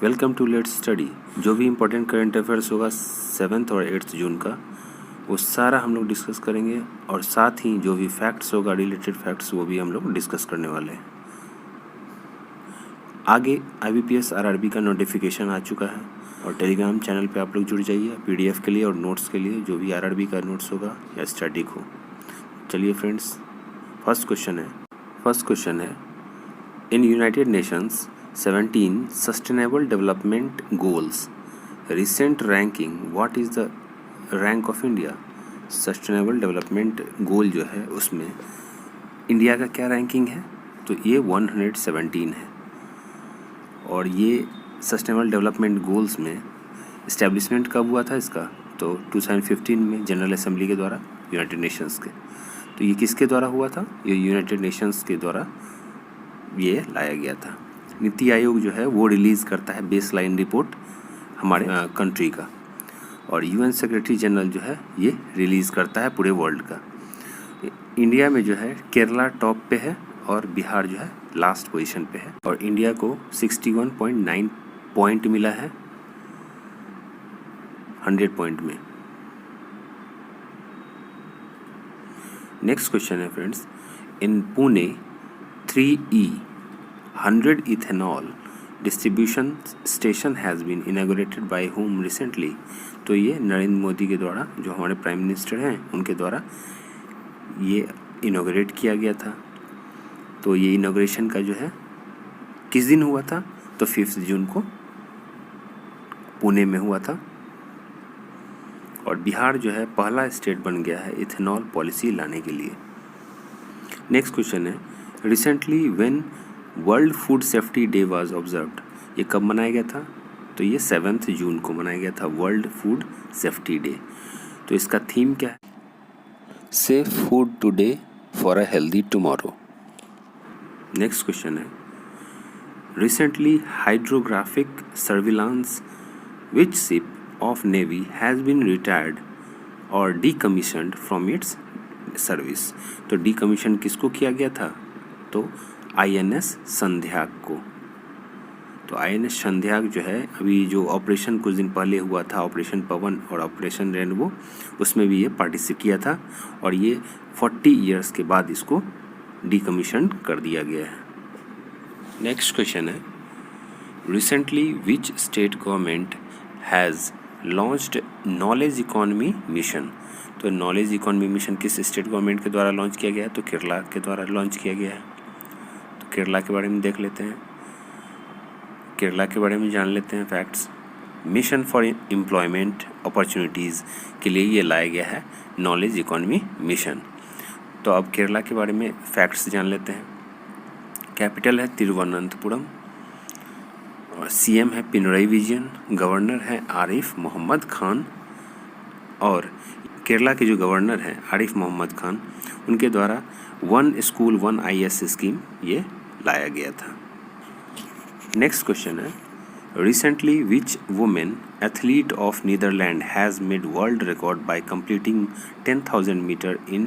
Welcome to let's study. जो भी important current affairs होगा 7 और 8 जून का, वो सारा हम लोग डिस्कस करेंगे और साथ ही जो भी फैक्ट्स होगा, रिलेटेड फैक्ट्स, वो भी हम लोग डिस्कस करने वाले हैं। आगे IBPS RRB का नोटिफिकेशन आ चुका है और टेलीग्राम चैनल पे आप लोग जुड़ जाइए PDF के लिए और नोट्स के लिए, जो भी RRB का नोट्स होगा या स्टैटिक हो। चलिए फ्रेंड्स, फर्स्ट क्वेश्चन है in United Nations 17 sustainable development goals recent ranking, what is the rank of India. Sustainable development goal जो है उसमें इंडिया का क्या रैंकिंग है, तो ये 117 है। और ये सस्टेनेबल डेवलपमेंट गोल्स में इस्टेब्लिशमेंट कब हुआ था इसका, तो 2015 में जनरल असेंबली के द्वारा, यूनाइटेड नेशंस के। तो ये किसके द्वारा हुआ था, ये यूनाइटेड नेशंस के द्वारा ये लाया गया था। नीति आयोग जो है वो रिलीज़ करता है बेस लाइन रिपोर्ट हमारे कंट्री का, और UN सेक्रेटरी जनरल जो है ये रिलीज़ करता है पूरे वर्ल्ड का। इंडिया में जो है केरला टॉप पे है और बिहार जो है लास्ट पोजीशन पे है, और इंडिया को 61.9 पॉइंट मिला है 100 पॉइंट में। नेक्स्ट क्वेश्चन है friends, in Pune 3E 100 ethanol distribution station has been inaugurated by whom recently। तो ये नरेंद्र मोदी के द्वारा, जो हमारे प्राइम मिनिस्टर हैं, उनके द्वारा ये इनॉग्रेट किया गया था। तो ये इनॉग्रेशन का जो है किस दिन हुआ था, तो 5 जून को पुणे में हुआ था। और बिहार जो है पहला स्टेट बन गया है इथेनॉल पॉलिसी लाने के लिए। नेक्स्ट क्वेश्चन है, recently when world food safety day was observed. ये कब मनाया गया था, तो ये 7 जून को मनाया गया था वर्ल्ड फूड सेफ्टी डे। तो इसका थीम क्या है, safe food today for a healthy tomorrow. Next question है, recently hydrographic surveillance which ship of navy has been retired और डीकमीशन्ड फ्रॉम इट्स सर्विस। तो डीकमीशन किसको किया गया था, तो INS संध्याक को। तो INS संध्याक जो है, अभी जो ऑपरेशन कुछ दिन पहले हुआ था, ऑपरेशन पवन और ऑपरेशन रेनबो, उसमें भी ये पार्टिसिपेट किया था और ये 40 इयर्स के बाद इसको डीकमीशन कर दिया गया है। नेक्स्ट क्वेश्चन है, recently which state government has launched knowledge economy mission. तो नॉलेज इकोनॉमी मिशन किस स्टेट गवर्नमेंट के द्वारा लॉन्च किया गया है, तो केरला के द्वारा लॉन्च किया गया है। तो केरला के बारे में देख लेते हैं, केरला के बारे में जान लेते हैं facts. Mission for employment opportunities के लिए ये लाया गया है नॉलेज इकोनॉमी मिशन। तो अब केरला के बारे में फैक्ट्स जान लेते हैं। कैपिटल है तिरुवनंतपुरम, और CM है पिनरई विजयन, गवर्नर है आरिफ मोहम्मद खान। और केरला के जो गवर्नर हैं आरिफ मोहम्मद खान, उनके द्वारा 1 स्कूल 1 IS स्कीम ये लाया गया था। नेक्स्ट क्वेश्चन है, recently which women athlete of Netherland has made world record by completing 10,000 metre in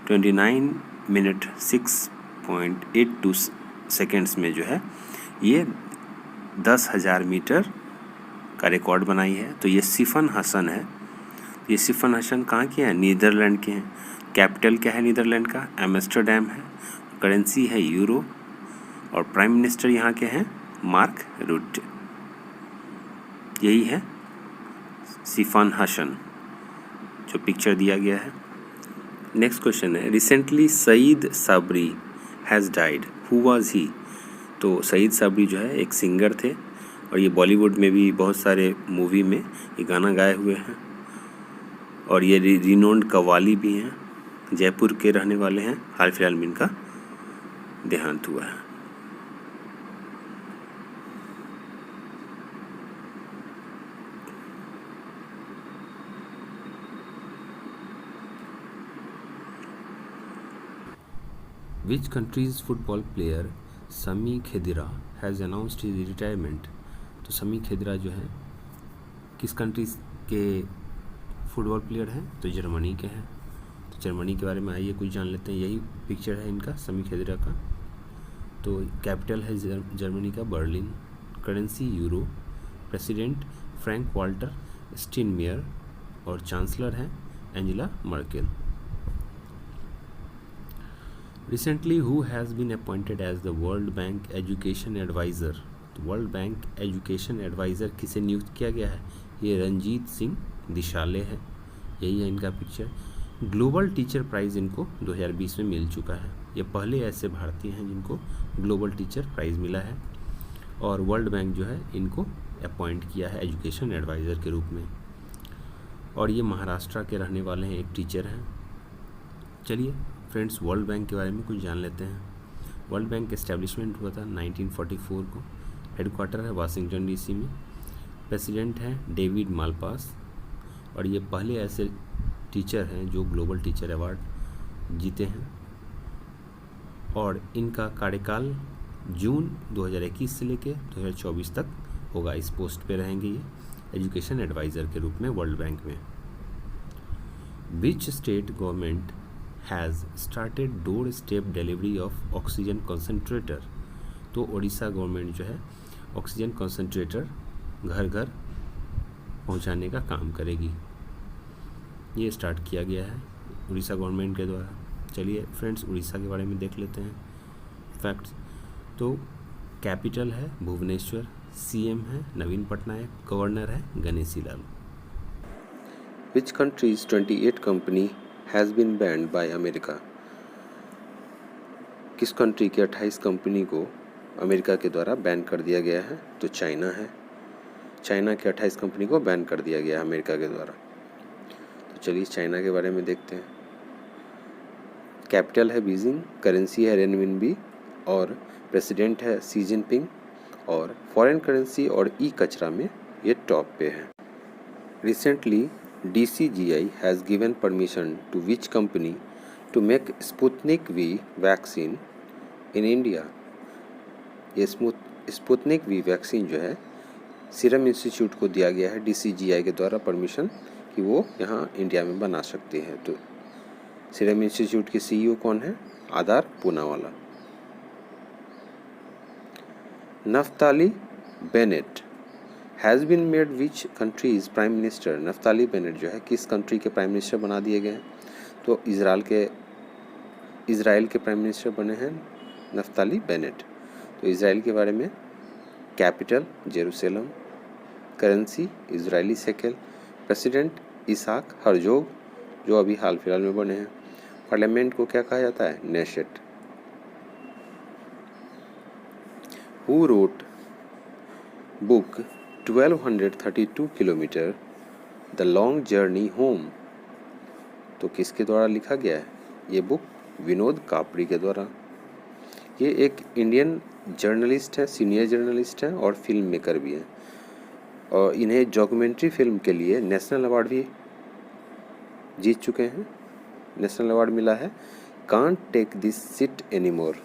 29 minute 6.82 seconds में जो है ये 10,000 मीटर का रिकॉर्ड बनाई है। तो ये सिफन हसन है। ये सिफन हसन कहाँ के हैं, नीदरलैंड के हैं। कैपिटल क्या है नीदरलैंड का, एम्स्टर्डम है। करेंसी है यूरो, और प्राइम मिनिस्टर यहाँ के हैं मार्क रुट। यही है सिफन हसन, जो पिक्चर दिया गया है। नेक्स्ट क्वेश्चन है, recently Saeed Sabri has died, who was he. तो सईद साबरी जो है एक सिंगर थे, और ये बॉलीवुड में भी बहुत सारे मूवी में ये गाना गाए हुए हैं, और ये रिनोन्ड कव्वाली भी हैं, जयपुर के रहने वाले हैं। हाल फिलहाल में इनका देहांत हुआ है। Which country's football player समी Khedira has announced his retirement. तो समी खेदिरा जो है किस कंट्री के फुटबॉल प्लेयर हैं, तो जर्मनी के हैं। तो जर्मनी के बारे में आइए कुछ जान लेते हैं। यही पिक्चर है इनका, समी खेदिरा का। तो कैपिटल है जर्मनी का Berlin, currency euro, president Frank Walter Steinmeier और चांसलर हैं Angela Merkel. Recently who has been appointed as the World Bank education adviser. World Bank education adviser किसे नियुक्त किया गया है? ये रंजीत सिंह दिशाले है, यही है इनका पिक्चर। ग्लोबल टीचर प्राइज़ इनको 2020 में मिल चुका है। ये पहले ऐसे भारतीय हैं जिनको ग्लोबल टीचर प्राइज़ मिला है और वर्ल्ड बैंक जो है इनको अपॉइंट किया है एजुकेशन एडवाइज़र के रूप में। और ये महाराष्ट्र के रहने वाले हैं, एक टीचर हैं। चलिए फ्रेंड्स, वर्ल्ड बैंक के बारे में कुछ जान लेते हैं। वर्ल्ड बैंक एस्टेब्लिशमेंट हुआ था 1944 को। हेडक्वार्टर है वाशिंगटन डीसी में। प्रेसिडेंट हैं डेविड मालपास और ये पहले ऐसे टीचर हैं जो ग्लोबल टीचर अवार्ड जीते हैं। और इनका कार्यकाल जून 2021 से लेकर 2024 तक होगा। इस पोस्ट पे रहेंगे ये एजुकेशन एडवाइज़र के रूप में वर्ल्ड बैंक में। Which state government has started door step delivery of oxygen concentrator. तो उड़ीसा गवर्नमेंट जो है ऑक्सीजन कंसनट्रेटर घर घर पहुंचाने का काम करेगी। ये स्टार्ट किया गया है उड़ीसा गवर्नमेंट के द्वारा। चलिए फ्रेंड्स, उड़ीसा के बारे में देख लेते हैं फैक्ट्स। तो कैपिटल है भुवनेश्वर, सीएम है नवीन पटनायक, गवर्नर है Ganeshi Lal. Which country's 28 company has been banned by America? किस कंट्री के 28 कंपनी को अमेरिका के द्वारा बैन कर दिया गया है? तो चाइना है। चाइना के 28 कंपनी को बैन कर दिया गया है अमेरिका के द्वारा। तो चलिए चाइना के बारे में देखते हैं। कैपिटल है बीजिंग, करेंसी है रेनमिनबी और प्रेसिडेंट है शी जिनपिंग और फॉरेन करेंसी और ई कचरा में ये टॉप पे है। Recently DCGI has given permission to which company to make Sputnik V vaccine in India? ये स्पुतनिक वी वैक्सीन जो है सीरम इंस्टीट्यूट को दिया गया है DCGI के द्वारा परमिशन कि वो यहाँ इंडिया में बना सकते हैं। तो सीरम इंस्टीट्यूट के CEO कौन है? Adar Poonawalla. Naftali Bennett has been made which country's prime minister. Naftali Bennett जो है किस कंट्री के प्राइम मिनिस्टर बना दिए गए हैं? तो इज़राइल के प्राइम मिनिस्टर बने हैं नफ्ताली बेनेट। तो इज़राइल के बारे में capital Jerusalem, currency Israeli shekel, president Isaac Herzog जो अभी हाल फिलहाल में बने हैं। पार्लियामेंट को क्या कहा जाता है? नेशेट। Who wrote book 1232 kilometre the long journey home. तो किसके द्वारा लिखा गया है ये बुक? विनोद कापड़ी के द्वारा। ये एक इंडियन जर्नलिस्ट है, सीनियर जर्नलिस्ट है और फिल्म मेकर भी है और इन्हें डॉक्यूमेंट्री फिल्म के लिए नेशनल अवार्ड भी जीत चुके हैं। नेशनल अवार्ड मिला है can't take this shit anymore.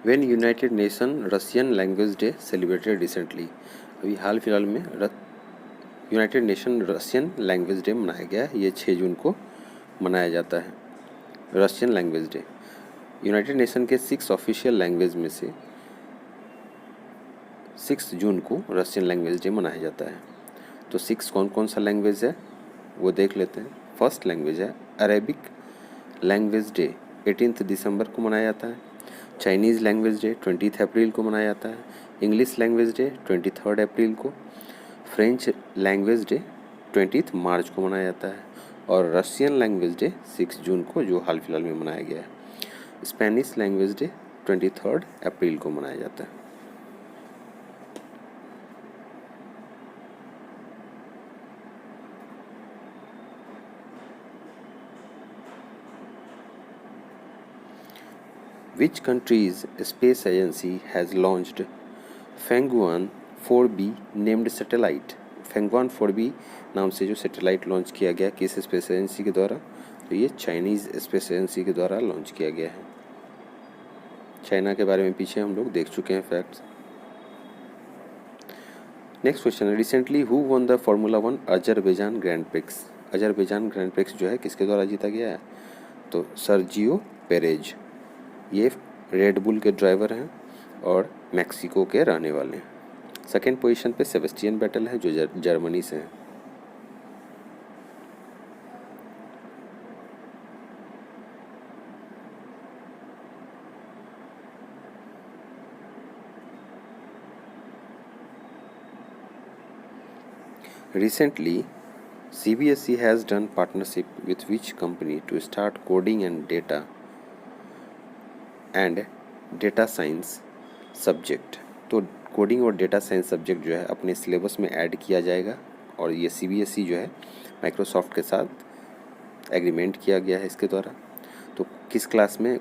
When United Nation Russian language day celebrated recently. अभी हाल फिलहाल में United Nation Russian language day मनाया गया है। ये 6 जून को मनाया जाता है Russian language day. United nation के 6 ऑफिशियल लैंग्वेज में से 6 जून को रशियन लैंग्वेज डे मनाया जाता है। तो 6 कौन कौन सा लैंग्वेज है वो देख लेते हैं। फर्स्ट लैंग्वेज है अरेबिक लैंग्वेज डे 18 दिसंबर को मनाया जाता है। चाइनीज़ लैंग्वेज डे 20 अप्रैल को मनाया जाता है। इंग्लिश लैंग्वेज डे 23 अप्रैल को। फ्रेंच लैंग्वेज डे 20 मार्च को मनाया जाता है और रशियन लैंग्वेज डे 6 जून को जो हाल फिलहाल में मनाया गया है। स्पेनिश लैंग्वेज डे 23 अप्रैल को मनाया जाता है। Which country's space agency has launched Fangguan 4B named satellite? Fangguan 4B नाम से जो सैटेलाइट लॉन्च किया गया किस स्पेस एजेंसी के द्वारा? तो ये चाइनीज़ स्पेस एजेंसी के द्वारा लॉन्च किया गया है। चाइना के बारे में पीछे हम लोग देख चुके हैं फैक्ट्स। नेक्स्ट क्वेश्चन है recently who one the formula 1 Azerbaijan grand prix. Azerbaijan grand prix जो है किसके द्वारा जीता गया है? तो सर्जियो पेरेज। ये रेड बुल के ड्राइवर हैं और मैक्सिको के रहने वाले हैं। सेकेंड पोजीशन पे सेबेस्टियन वेटेल है जो जर्मनी से हैं। Recently, CBSE has done partnership with which company to start coding and data science subject. तो कोडिंग और डेटा साइंस सब्जेक्ट जो है अपने सिलेबस में ऐड किया जाएगा और ये CBSE जो है माइक्रोसॉफ्ट के साथ एग्रीमेंट किया गया है इसके द्वारा। तो किस क्लास में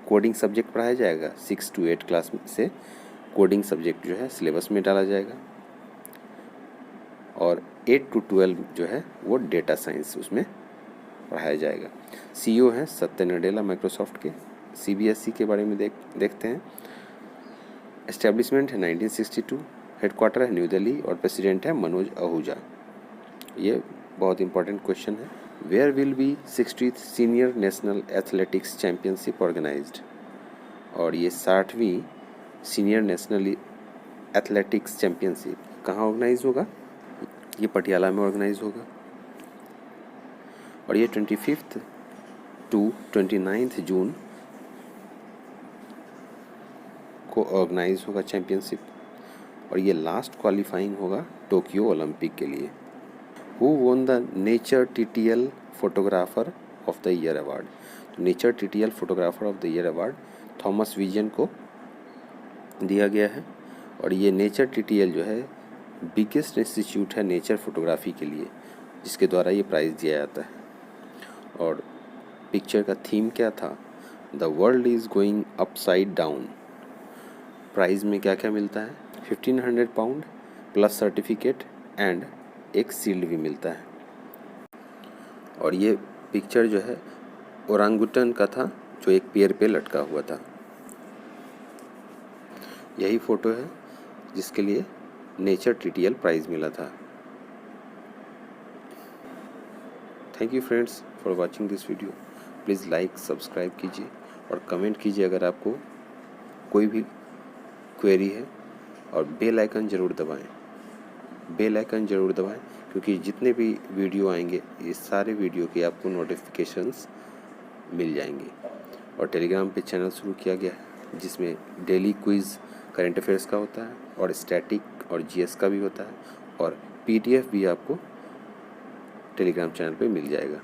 कोडिंग सब्जेक्ट पढ़ाया जाएगा? 6 to 8 क्लास से कोडिंग सब्जेक्ट जो है सिलेबस में डाला जाएगा और 8 to 12 जो है वो डेटा साइंस उसमें पढ़ाया जाएगा। CEO हैं सत्य नडेला माइक्रोसॉफ्ट के। CBSE के बारे में देखते हैं। एस्टेब्लिशमेंट है 1962, हेडक्वार्टर है न्यू दिल्ली और प्रेसिडेंट है मनोज आहूजा। ये बहुत इंपॉर्टेंट क्वेश्चन है। Where will be 60th senior national athletics championship organised? और ये 60वीं सीनियर नेशनल एथलेटिक्स चैम्पियनशिप कहाँ ऑर्गेनाइज होगा? ये पटियाला में ऑर्गेनाइज होगा और ये 25 to 29 जून को ऑर्गेनाइज होगा चैम्पियनशिप और ये लास्ट क्वालिफाइंग होगा टोक्यो ओलंपिक के लिए। Who won the nature TTL photographer of the year award? तो nature TTL photographer of the year award Thomas Vijayan को दिया गया है और ये नेचर TTL जो है बिगेस्ट इंस्टीट्यूट है नेचर फोटोग्राफी के लिए जिसके द्वारा ये प्राइज़ दिया जाता है। और पिक्चर का थीम क्या था? The world is going upside down. Prize में क्या क्या मिलता है? 1500 पाउंड प्लस सर्टिफिकेट एंड एक सील्ड भी मिलता है। और ये पिक्चर जो है ओरांगुटन का था जो एक पेड़ पे लटका हुआ था। यही फ़ोटो है जिसके लिए नेचर TTL प्राइज़ मिला था। Thank you friends for watching this video. Please like subscribe कीजिए और कमेंट कीजिए अगर आपको कोई भी क्वेरी है और बेल आइकन ज़रूर दबाएं। बेल आइकन ज़रूर दबाएं क्योंकि जितने भी वीडियो आएंगे ये सारे वीडियो के आपको नोटिफिकेशंस मिल जाएंगे। और टेलीग्राम पे चैनल शुरू किया गया है जिसमें डेली क्विज़ करंट अफेयर्स का होता है और स्टैटिक और GS का भी होता है और PDF भी आपको टेलीग्राम चैनल पे मिल जाएगा।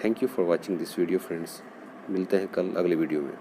Thank you for watching this video friends. मिलते हैं कल अगले वीडियो में।